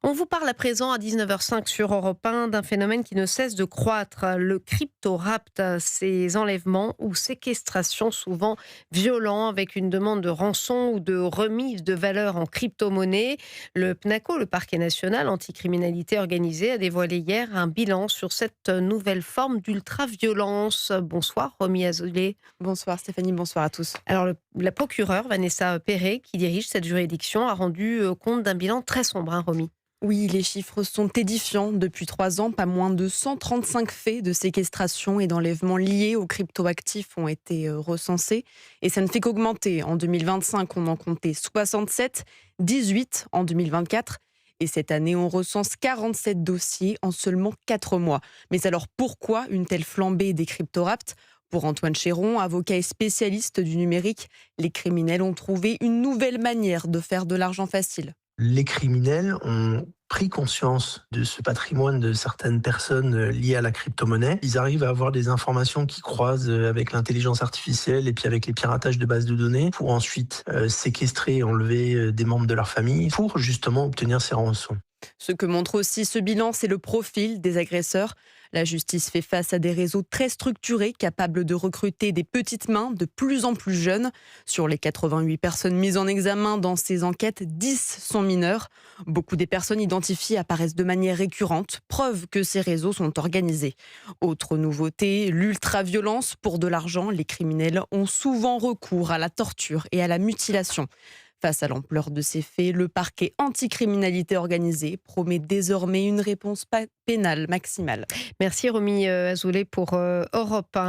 On vous parle à présent à 19h05 sur Europe 1 d'un phénomène qui ne cesse de croître, le crypto-rapt, ces enlèvements ou séquestrations souvent violents avec une demande de rançon ou de remise de valeur en crypto-monnaie. Le PNACO, le parquet national anticriminalité organisée, a dévoilé hier un bilan sur cette nouvelle forme d'ultra-violence. Bonsoir Romy Azoulay. Bonsoir Stéphanie, bonsoir à tous. Alors la procureure Vanessa Perret, qui dirige cette juridiction, a rendu compte d'un bilan très sombre, hein, Romy. Oui, les chiffres sont édifiants. Depuis 3 ans, pas moins de 135 faits de séquestration et d'enlèvement liés aux cryptoactifs ont été recensés. Et ça ne fait qu'augmenter. En 2025, on en comptait 67, 18 en 2024. Et cette année, on recense 47 dossiers en seulement 4 mois. Mais alors pourquoi une telle flambée des cryptorapts ? Pour Antoine Chéron, avocat et spécialiste du numérique, les criminels ont trouvé une nouvelle manière de faire de l'argent facile. Les criminels ont pris conscience de ce patrimoine de certaines personnes liées à la crypto-monnaie. Ils arrivent à avoir des informations qui croisent avec l'intelligence artificielle et puis avec les piratages de bases de données pour ensuite séquestrer et enlever des membres de leur famille pour justement obtenir ces rançons. Ce que montre aussi ce bilan, c'est le profil des agresseurs. La justice fait face à des réseaux très structurés, capables de recruter des petites mains de plus en plus jeunes. Sur les 88 personnes mises en examen dans ces enquêtes, 10 sont mineurs. Beaucoup des personnes identifiées apparaissent de manière récurrente, preuve que ces réseaux sont organisés. Autre nouveauté, l'ultra-violence. Pour de l'argent, les criminels ont souvent recours à la torture et à la mutilation. Face à l'ampleur de ces faits, le parquet anticriminalité organisée promet désormais une réponse pénale maximale. Merci Romy Azoulay pour Europe 1.